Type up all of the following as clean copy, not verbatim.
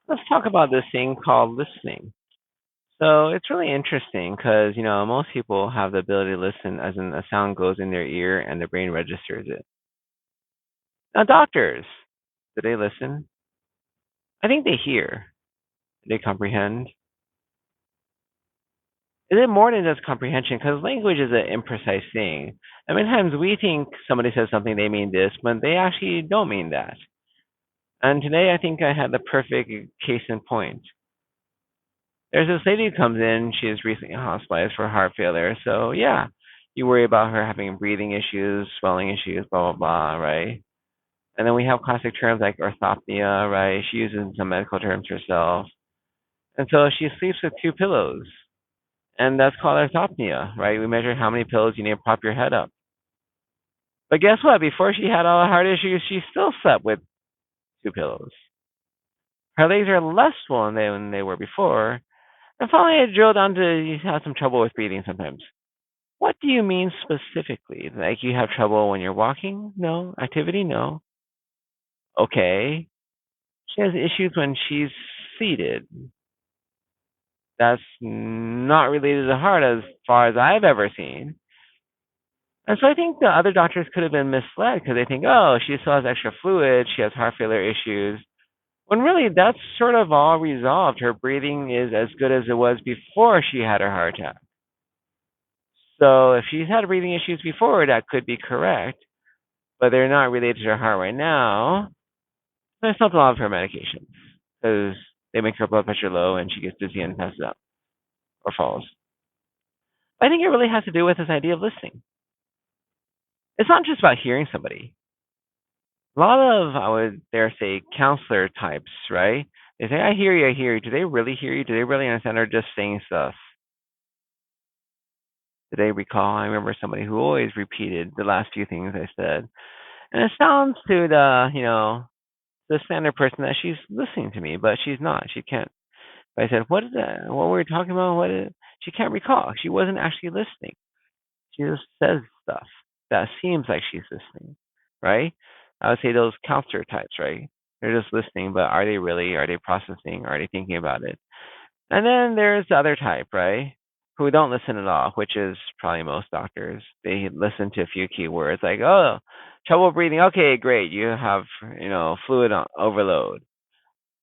Let's talk about this thing called listening. So it's really interesting because, most people have the ability to listen as in a sound goes in their ear and their brain registers it. Now, doctors, do they listen? I think they hear. Do they comprehend? Is it more than just comprehension? Because language is an imprecise thing. And many times we think somebody says something, they mean this, but they actually don't mean that. And today I think I had the perfect case in point. There's this lady who comes in. She is recently hospitalized for heart failure. So yeah, you worry about her having breathing issues, swelling issues, blah blah blah, right? And then we have classic terms like orthopnea, right? She uses some medical terms herself. And so she sleeps with two pillows. And that's called orthopnea, right? We measure how many pillows you need to prop your head up. But guess what? Before she had all the heart issues, she still slept with two pillows. Her legs are less swollen than they were before. And finally, I drilled down to you have some trouble with breathing sometimes. What do you mean specifically? Like you have trouble when you're walking? No. Activity? No. Okay. She has issues when she's seated. That's not related to heart as far as I've ever seen. And so I think the other doctors could have been misled because they think, oh, she still has extra fluid, she has heart failure issues. When really that's sort of all resolved. Her breathing is as good as it was before she had her heart attack. So if she's had breathing issues before, that could be correct, but they're not related to her heart right now. There's something wrong with her medications because they make her blood pressure low and she gets dizzy and passes out or falls. I think it really has to do with this idea of listening. It's not just about hearing somebody. A lot of, I would dare say, counselor types, right? They say, I hear you, I hear you. Do they really hear you? Do they really understand or just saying stuff? Do they recall? I remember somebody who always repeated the last few things I said. And it sounds to the standard person that she's listening to me, but she's not. She can't. But I said, what is that? What were we talking about? She can't recall. She wasn't actually listening. She just says stuff that seems like she's listening, right? I would say those counselor types, right? They're just listening, but are they really? Are they processing? Are they thinking about it? And then there's the other type, right? Who don't listen at all, which is probably most doctors. They listen to a few keywords like, oh, trouble breathing. Okay, great. You have, fluid overload.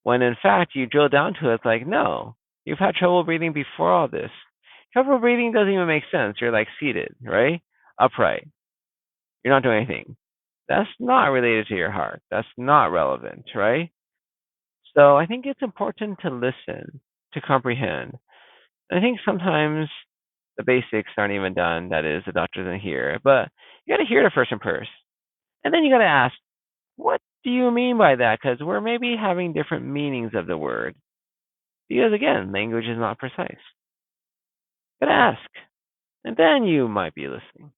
When in fact, you drill down to it, it's like, no, you've had trouble breathing before all this. Trouble breathing doesn't even make sense. You're like seated, right? Upright. You're not doing anything. That's not related to your heart. That's not relevant, right? So I think it's important to listen, to comprehend. I think sometimes the basics aren't even done. That is, the doctor doesn't hear. But you got to hear the person first. And then you got to ask, what do you mean by that? Because we're maybe having different meanings of the word. Because again, language is not precise. Got to ask. And then you might be listening.